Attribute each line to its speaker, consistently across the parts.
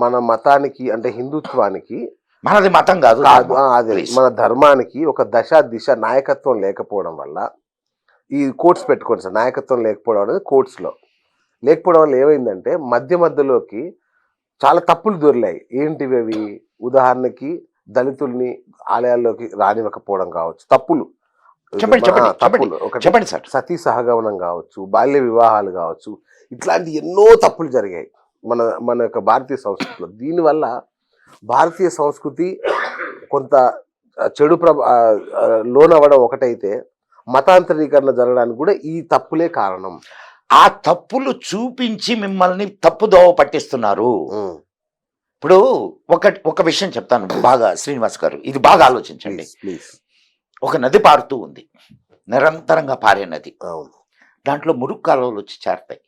Speaker 1: మన మతానికి అంటే హిందుత్వానికి
Speaker 2: మనది మతం కాదు
Speaker 1: కాదు అదే మన ధర్మానికి ఒక దశ దిశ నాయకత్వం లేకపోవడం వల్ల ఈ కోర్ట్స్ పెట్టుకోండి సార్, నాయకత్వం లేకపోవడం అనేది కోర్ట్స్లో లేకపోవడం వల్ల ఏమైందంటే మధ్యలోకి చాలా తప్పులు దొరికాయి. ఏంటివి అవి? ఉదాహరణకి దళితుల్ని ఆలయాల్లోకి రానివ్వకపోవడం కావచ్చు, తప్పులు
Speaker 2: చెప్పండి సార్.
Speaker 1: సతీ సహగమనం కావచ్చు, బాల్య వివాహాలు కావచ్చు, ఇట్లాంటి ఎన్నో తప్పులు జరిగాయి మన యొక్క భారతీయ సంస్కృతిలో. దీనివల్ల భారతీయ సంస్కృతి కొంత చెడు లోనవ్వడం ఒకటైతే, మతాంతరీకరణ జరగడానికి కూడా ఈ తప్పులే కారణం.
Speaker 2: ఆ తప్పులు చూపించి మిమ్మల్ని తప్పుదోవ పట్టిస్తున్నారు. ఇప్పుడు ఒక విషయం చెప్తాను బాగా, శ్రీనివాస్ గారు, ఇది బాగా ఆలోచించండి. ఒక నది పారుతూ ఉంది, నిరంతరంగా పారే నది. దాంట్లో మురుగు కాలువలు వచ్చి చేరతాయి.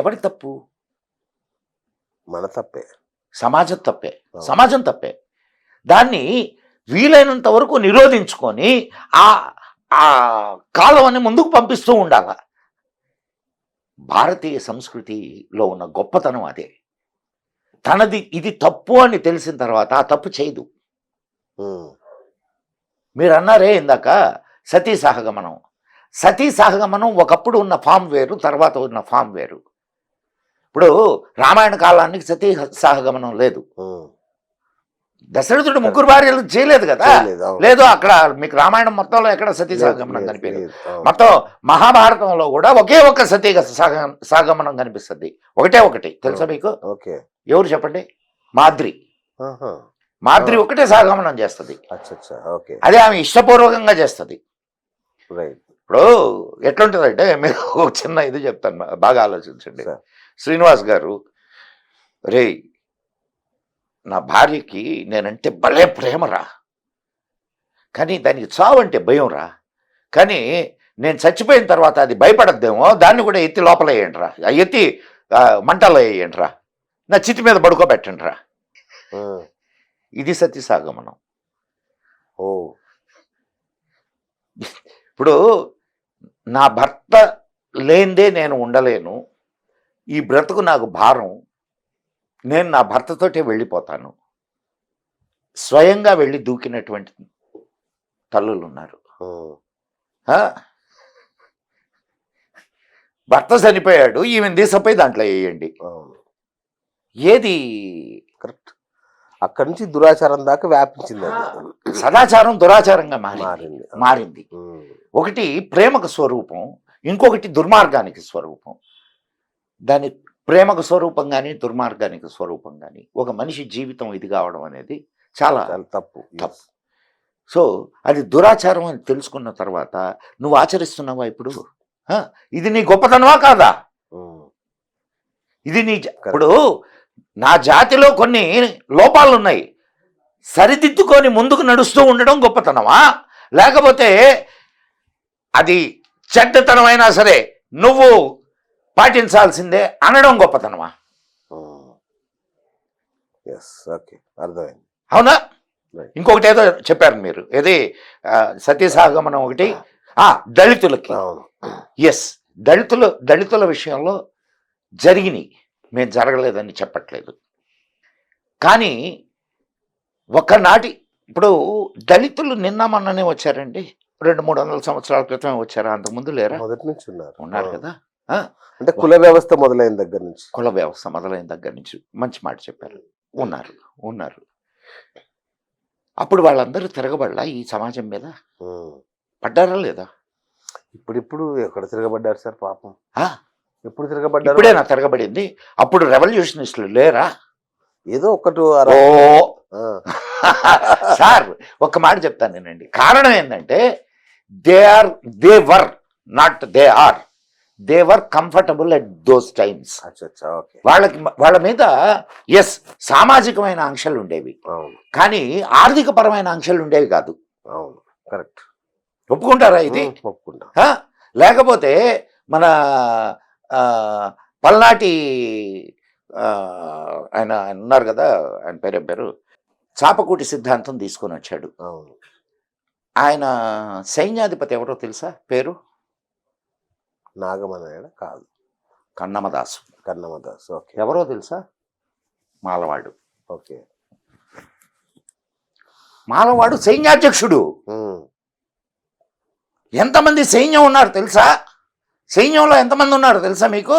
Speaker 2: ఎవరి తప్పు?
Speaker 1: మన తప్పే,
Speaker 2: సమాజం తప్పే. దాన్ని వీలైనంత వరకు నిరోధించుకొని ఆ కాలువని ముందుకు పంపిస్తూ ఉండాల. భారతీయ సంస్కృతిలో ఉన్న గొప్పతనం అదే. తనది ఇది తప్పు అని తెలిసిన తర్వాత ఆ తప్పు చేయదు. మీరు అన్నారే ఇందాక సతీ సహగమనం ఒకప్పుడు ఉన్న ఫామ్ వేరు, తర్వాత ఉన్న ఫామ్ వేరు. ఇప్పుడు రామాయణ కాలానికి సతీ సహగమనం లేదు. దశరథుడు 3 భార్యలు చేయలేదు కదా. లేదు, అక్కడ మీకు రామాయణం మొత్తంలో ఎక్కడ సతీ సహగమనం కనిపించదు. మొత్తం మహాభారతంలో కూడా ఒకే ఒక్క సతీ సహగమనం కనిపిస్తుంది. ఒకటి తెలుసా మీకు? ఎవరు చెప్పండి? మాద్రి ఒకటే సహగమనం చేస్తుంది. అదే ఆమె ఇష్టపూర్వకంగా చేస్తుంది. ఇప్పుడు ఎట్లుంటుందంటే, మీరు ఒక చిన్న ఇది చెప్తాను, బాగా ఆలోచించండి. శ్రీనివాస్ గారు, రే నా భార్యకి నేనంటే భలే ప్రేమరా, కానీ దానికి చావు అంటే భయం రా, కానీ నేను చచ్చిపోయిన తర్వాత అది భయపడద్దేమో, దాన్ని కూడా ఎత్తి లోపల వేయండి రా, ఎత్తి మంటలో వేయండి రా, నా చితి మీద పడుకోబెట్టండి రా. ఇది సతీ సహగమనం. ఇప్పుడు నా భర్త లేనిదే నేను ఉండలేను, ఈ బ్రతుకు నాకు భారం, నేను నా భర్తతోటే వెళ్ళిపోతాను. స్వయంగా వెళ్ళి దూకినటువంటి తల్లులు ఉన్నారు. భర్త చనిపోయాడు, ఈమెను తీసపోయి దాంట్లో వేయండి. ఏది కరెక్ట్?
Speaker 1: అక్కడి నుంచి దురాచారం దాకా వ్యాపించింది.
Speaker 2: సదాచారం దురాచారంగా మారింది. ఒకటి ప్రేమకు స్వరూపం, ఇంకొకటి దుర్మార్గానికి స్వరూపం. దాని ప్రేమకు స్వరూపం కానీ దుర్మార్గానికి స్వరూపం కానీ ఒక మనిషి జీవితం ఇది కావడం అనేది చాలా
Speaker 1: తప్పు.
Speaker 2: సో అది దురాచారం అని తెలుసుకున్న తర్వాత నువ్వు ఆచరిస్తున్నావా? ఇప్పుడు ఇది నీ గొప్పతనమా కాదా? ఇది నీ ఇప్పుడు నా జాతిలో కొన్ని లోపాలు ఉన్నాయి, సరిదిద్దుకొని ముందుకు నడుస్తూ ఉండడం గొప్పతనమా, లేకపోతే అది చెడ్డతనమైనా సరే నువ్వు పాటించాల్సిందే అనడం గొప్పతనమా?
Speaker 1: అర్థమైంది.
Speaker 2: అవునా? ఇంకొకటి ఏదో చెప్పారు మీరు, ఏది సతీ సహగమనం ఒకటి, దళితులకి. ఎస్, దళితుల విషయంలో జరిగినాయి, మేము జరగలేదని చెప్పట్లేదు. కానీ ఒకనాటి ఇప్పుడు దళితులు నిన్న మొన్ననే వచ్చారండి, 200-300 సంవత్సరాల క్రితమే వచ్చారా? అంతకుముందు లేరా?
Speaker 1: మొదటి నుంచి
Speaker 2: ఉన్నారు కదా.
Speaker 1: అంటే కుల వ్యవస్థ మొదలైన దగ్గర నుంచి
Speaker 2: మంచి మాట చెప్పారు. ఉన్నారు. అప్పుడు వాళ్ళందరూ తిరగబడలా ఈ సమాజం మీద? పడ్డారా లేదా?
Speaker 1: ఇప్పుడు ఎక్కడ తిరగబడ్డారు సార్? పాపం ఎప్పుడు తిరగబడ్డారు?
Speaker 2: ఇప్పుడేనా తిరగబడింది? అప్పుడు రెవల్యూషనిస్టులు లేరా?
Speaker 1: ఏదో ఒకటి.
Speaker 2: సార్ ఒక మాట చెప్తాను నేనండి, కారణం ఏంటంటే they were comfortable at those times. వాళ్ళ మీద ఎస్ సామాజికమైన ఆంక్షలు ఉండేవి, కానీ ఆర్థిక పరమైన ఆంక్షలు ఉండేవి కాదు.
Speaker 1: కరెక్ట్.
Speaker 2: ఒప్పుకుంటారా ఇది?
Speaker 1: ఒప్పుకుంటా.
Speaker 2: లేకపోతే మన పల్నాటి ఆయన ఉన్నారు కదా, ఆయన పేరు చాపకూటి సిద్ధాంతం తీసుకొని వచ్చాడు. ఆయన సైన్యాధిపతి ఎవరో తెలుసా? పేరు
Speaker 1: నాగమనాయుడు కాదు,
Speaker 2: కన్నమదాసు.
Speaker 1: కన్నమదాస్. ఓకే.
Speaker 2: ఎవరో తెలుసా? మాలవాడు.
Speaker 1: ఓకే.
Speaker 2: మాలవాడు సైన్యాధ్యక్షుడు. ఎంతమంది సైన్యం ఉన్నారు తెలుసా? సైన్యంలో ఎంతమంది ఉన్నారు తెలుసా మీకు?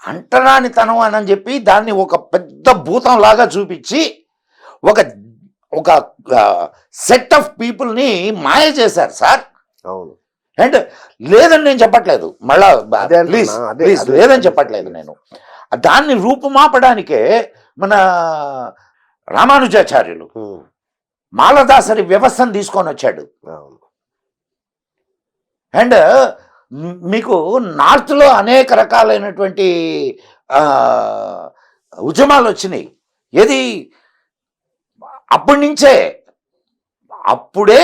Speaker 2: అంటరానితనం అని చెప్పి దాన్ని ఒక పెద్ద భూతం లాగా చూపించి ఒక ఒక సెట్ ఆఫ్ పీపుల్ని మాయ చేశారు సార్.
Speaker 1: అవును.
Speaker 2: అండ్ లేదని నేను చెప్పట్లేదు, మళ్ళా ప్లీజ్ ప్లీజ్ లేదని చెప్పట్లేదు నేను. దాన్ని రూపుమాపడానికే మన రామానుజాచార్యులు మాలదాసరి వ్యవస్థను తీసుకొని వచ్చాడు. అండ్ మీకు నార్త్లో అనేక రకాలైనటువంటి ఉద్యమాలు వచ్చినాయి. ఏది అప్పటి నుంచే అప్పుడే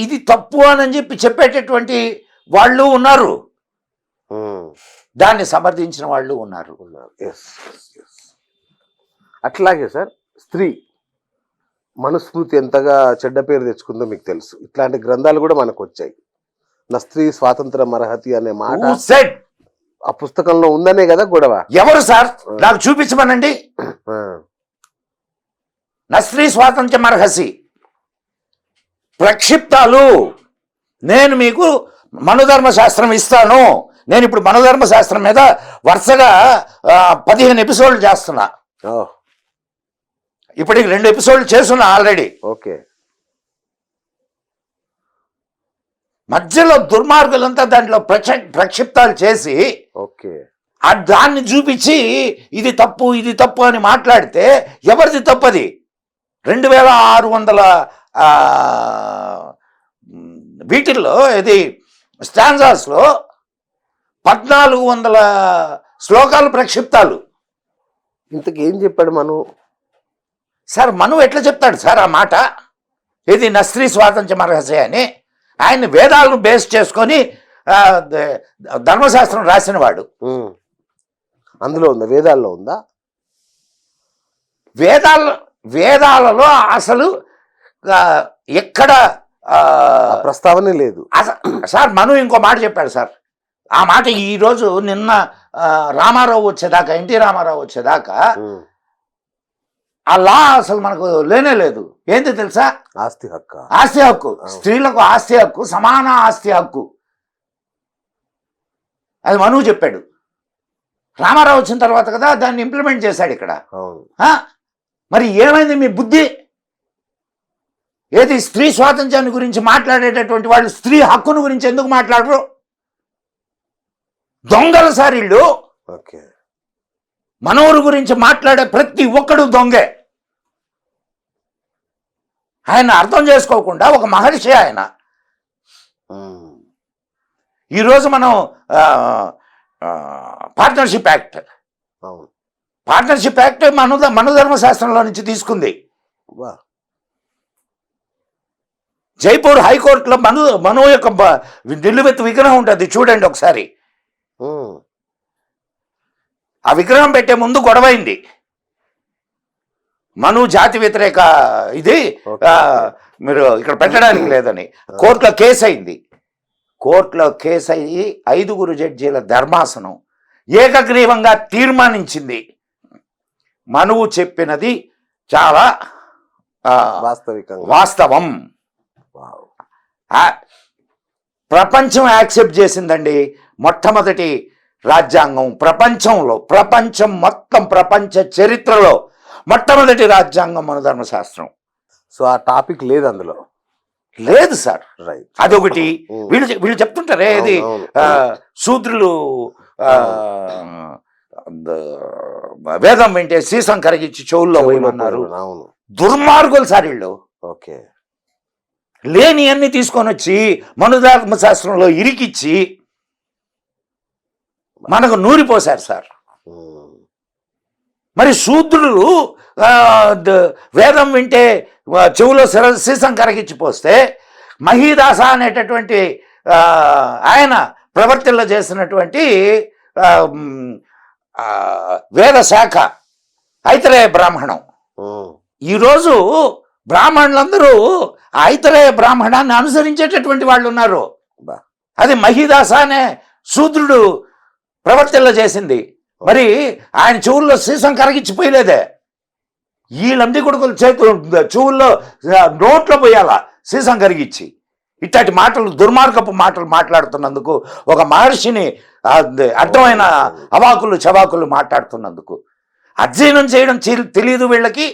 Speaker 2: ఇది తప్పు అని చెప్పి చెప్పేటటువంటి వాళ్ళు ఉన్నారు, దాన్ని సమర్థించిన వాళ్ళు ఉన్నారు.
Speaker 1: అట్లాగే సార్ స్త్రీ మనుస్మృతి ఎంతగా చెడ్డ పేరు తెచ్చుకుందో మీకు తెలుసు. ఇట్లాంటి గ్రంథాలు కూడా మనకు వచ్చాయి. నా స్త్రీ స్వాతంత్రం అర్హతి అనే మాట ఆ పుస్తకంలో ఉందనే కదా గొడవ.
Speaker 2: ఎవరు సార్ నాకు చూపించమనండి. నా స్త్రీ స్వాతంత్ర్యం అర్హసి ప్రక్షిప్తాలు. నేను మీకు మనుధర్మ శాస్త్రం ఇస్తాను. నేను ఇప్పుడు మనుధర్మ శాస్త్రం మీద వరుసగా 15 ఎపిసోడ్లు చేస్తున్నా. ఇప్పటికి 2 ఎపిసోడ్లు చేస్తున్నా ఆల్రెడీ.
Speaker 1: ఓకే.
Speaker 2: మధ్యలో దుర్మార్గులంతా దాంట్లో ప్రక్షిప్తాలు చేసి
Speaker 1: ఓకే
Speaker 2: దాన్ని చూపించి ఇది తప్పు ఇది తప్పు అని మాట్లాడితే ఎవరిది తప్పది? 2600 వీటిల్లో ఇది స్టాంజాస్లో 1400 శ్లోకాలు ప్రక్షిప్తాలు.
Speaker 1: ఇంతకు ఏం చెప్పాడు మను?
Speaker 2: సార్ మను ఎట్లా చెప్తాడు సార్ ఆ మాట? ఇది నా స్త్రీ స్వాతంత్ర్యం అర్హసే అని. ఆయన వేదాలను బేస్ చేసుకొని ధర్మశాస్త్రం రాసినవాడు.
Speaker 1: అందులో ఉందా? వేదాల్లో ఉందా?
Speaker 2: వేదాలలో అసలు ఎక్కడ
Speaker 1: ప్రస్తావనే లేదు
Speaker 2: సార్. మను ఇంకో మాట చెప్పాడు సార్. ఆ మాట ఈరోజు నిన్న రామారావు వచ్చేదాకా, ఎన్టీ రామారావు వచ్చేదాకా ఆ లా అసలు మనకు లేనే లేదు. ఏంటి తెలుసా?
Speaker 1: ఆస్తి హక్కు.
Speaker 2: ఆస్తి హక్కు, స్త్రీలకు ఆస్తి హక్కు, సమాన ఆస్తి హక్కు. అది మనువు చెప్పాడు. రామారావు వచ్చిన తర్వాత కదా దాన్ని ఇంప్లిమెంట్ చేశాడు ఇక్కడ. మరి ఏమైంది మీ బుద్ధి? ఏది స్త్రీ స్వాతంత్ర్యాన్ని గురించి మాట్లాడేటటువంటి వాళ్ళు స్త్రీ హక్కును గురించి ఎందుకు మాట్లాడరు? దొంగలు సార్ వీళ్ళు. మనవరు గురించి మాట్లాడే ప్రతి ఒక్కడు దొంగే. ఆయన అర్థం చేసుకోకుండా ఒక మహర్షి ఆయన. ఈరోజు మనం పార్ట్నర్షిప్ యాక్ట్ మనుధర్మ శాస్త్రంలో నుంచి తీసుకుంది. జైపూర్ హైకోర్టులో మను యొక్క నిలువెత్తు విగ్రహం ఉంటుంది, చూడండి ఒకసారి. ఆ విగ్రహం పెట్టే ముందు గొడవైంది. మను జాతి వ్యతిరేక ఇది మీరు ఇక్కడ పెట్టడానికి లేదని కోర్టులో కేసు అయింది. కోర్టులో కేసు అయ్యి 5 జడ్జీల ధర్మాసనం ఏకగ్రీవంగా తీర్మానించింది. మనువు చెప్పినది చాలా వాస్తవం. ప్రపంచం యాక్సెప్ట్ చేసిందండి. మొట్టమొదటి రాజ్యాంగం ప్రపంచం మొత్తం ప్రపంచ చరిత్రలో మొట్టమొదటి రాజ్యాంగం మనుధర్మ శాస్త్రం.
Speaker 1: సో ఆ టాపిక్ లేదు అందులో.
Speaker 2: లేదు సార్. అదొకటి. వీళ్ళు చెప్తుంటారే ఇది శూద్రులు వేదం వింటే సీసం కరిగించి చెవుల్లో పోయమన్నారు. దుర్మార్గులు సార్ వీళ్ళు.
Speaker 1: ఓకే.
Speaker 2: లేని అన్ని తీసుకొని వచ్చి మనుధర్మ శాస్త్రంలో ఇరికిచ్చి మనకు నూరిపోశారు సార్. మరి శూద్రులు వేదం వింటే చెవులో సీసం కరగిచ్చిపోస్తే మహీదాస అనేటటువంటి ఆయన ప్రవర్తిలో చేసినటువంటి వేద శాఖ ఐతరేయ బ్రాహ్మణం. ఈరోజు బ్రాహ్మణులందరూ ఐతరేయ బ్రాహ్మణాన్ని అనుసరించేటటువంటి వాళ్ళు ఉన్నారు. అది మహీదాస అనే శూద్రుడు ప్రవర్తనలో చేసింది. మరి ఆయన చెవుల్లో సీసం కరగించిపోయలేదే. ఈ లంది కొడుకుల చేతులు చెవుల్లో నోట్లో పోయాల సీసం కరిగించి. ఇట్లాంటి మాటలు, దుర్మార్గపు మాటలు మాట్లాడుతున్నందుకు, ఒక మహర్షిని అర్థమైన అవాకులు చవాకులు మాట్లాడుతున్నందుకు, అధ్యయనం చేయడం తెలియదు వీళ్ళకి.